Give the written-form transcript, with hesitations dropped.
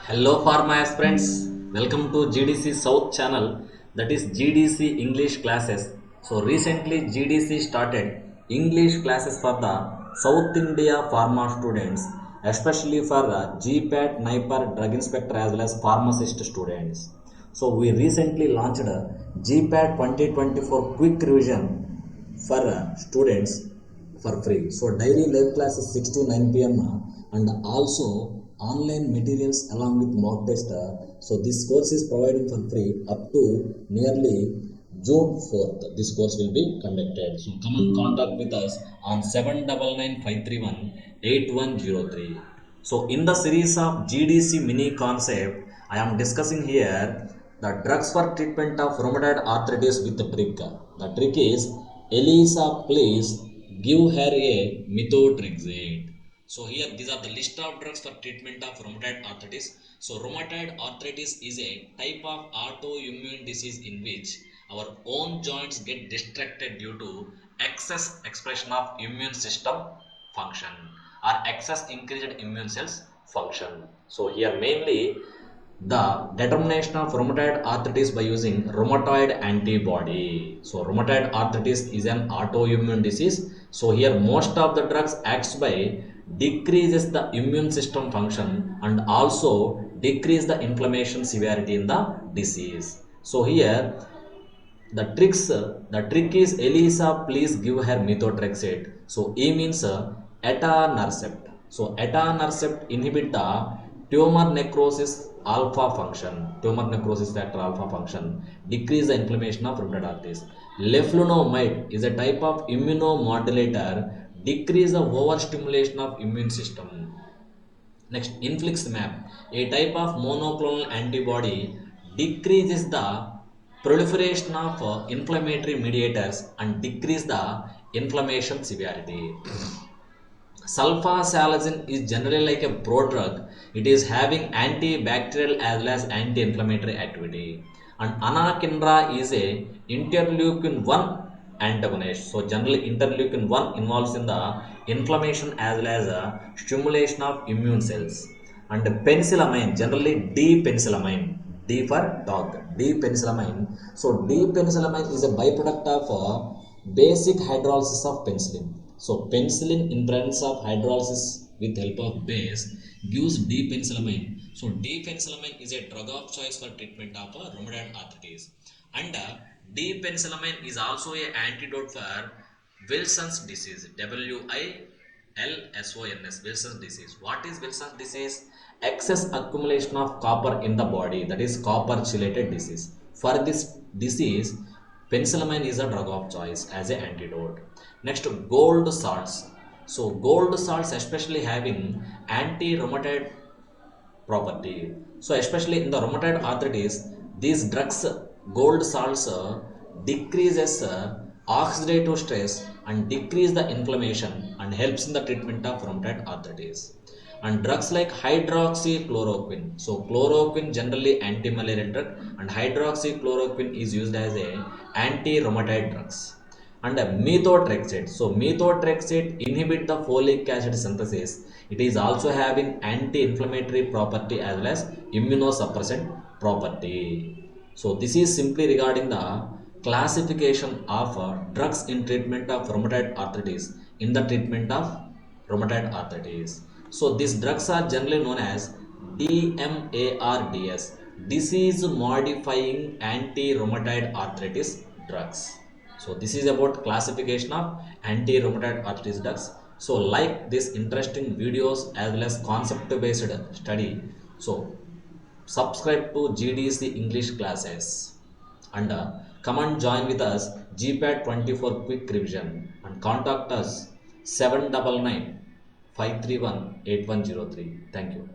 Hello Pharma aspirants, welcome to GDC South channel, that is GDC English classes. So recently GDC started English classes for the South India Pharma students, especially for GPAT, NIPER, Drug Inspector as well as Pharmacist students. So we recently launched GPAT 2024 quick revision for students for free. So daily live classes 6 to 9 p.m. And also online materials along with mock test. So this course is providing for free up to nearly June 4th. This course will be conducted. So come and contact with us on 7995318103. So in the series of GDC mini concept, I am discussing here the drugs for treatment of rheumatoid arthritis with the trick. The trick is Elisa, please give her a methotrexate. So here these are the list of drugs for treatment of rheumatoid arthritis. So rheumatoid arthritis is a type of autoimmune disease in which our own joints get distracted due to excess expression of immune system function or excess increased immune cells function. So here mainly the determination of rheumatoid arthritis by using rheumatoid antibody. So rheumatoid arthritis is an autoimmune disease. So here most of the drugs acts by decreases the immune system function and also decrease the inflammation severity in the disease. So here the trick is Elisa, please give her methotrexate. So E means etanercept. So etanercept inhibit the tumor necrosis alpha function, tumor necrosis factor alpha function, decrease the inflammation of rheumatoid arthritis. Leflunomide is a type of immunomodulator, decrease the overstimulation of immune system. Next, infliximab, a type of monoclonal antibody, decreases the proliferation of inflammatory mediators and decrease the inflammation severity. Sulfasalazine is generally like a prodrug. It is having antibacterial as well as anti-inflammatory activity. And anakinra is a interleukin 1 antagonist. So generally interleukin 1 involves in the inflammation as well as stimulation of immune cells. And penicillamine, generally D-penicillamine, D for dog, D-penicillamine. So D-penicillamine is a byproduct of basic hydrolysis of penicillin. So penicillin in presence of hydrolysis with help of base gives D-penicillamine. So D-penicillamine is a drug of choice for treatment of rheumatoid arthritis. And D-penicillamine is also a antidote for Wilson's disease. WILSONS, Wilson's disease. What is Wilson's disease? Excess accumulation of copper in the body, that is copper chelated disease. For this disease, penicillamine is a drug of choice as an antidote. Next, gold salts. So gold salts especially having anti-rheumatoid property. So especially in the rheumatoid arthritis, these drugs, gold salts, decreases oxidative stress and decrease the inflammation and helps in the treatment of rheumatoid arthritis. And drugs like hydroxychloroquine. So chloroquine generally anti-malarial drug and hydroxychloroquine is used as a anti-rheumatoid drugs. And methotrexate. So methotrexate inhibit the folic acid synthesis. It is also having anti-inflammatory property as well as immunosuppressant property. So this is simply regarding the classification of drugs in treatment of rheumatoid arthritis in the treatment of rheumatoid arthritis. So these drugs are generally known as DMARDs, disease modifying anti-rheumatoid arthritis drugs. So this is about classification of anti-rheumatoid arthritis drugs. So like this interesting videos as well as concept based study, so subscribe to GDC English classes and come and join with us GPAT 24 quick revision and contact us 799 531 8103. Thank you.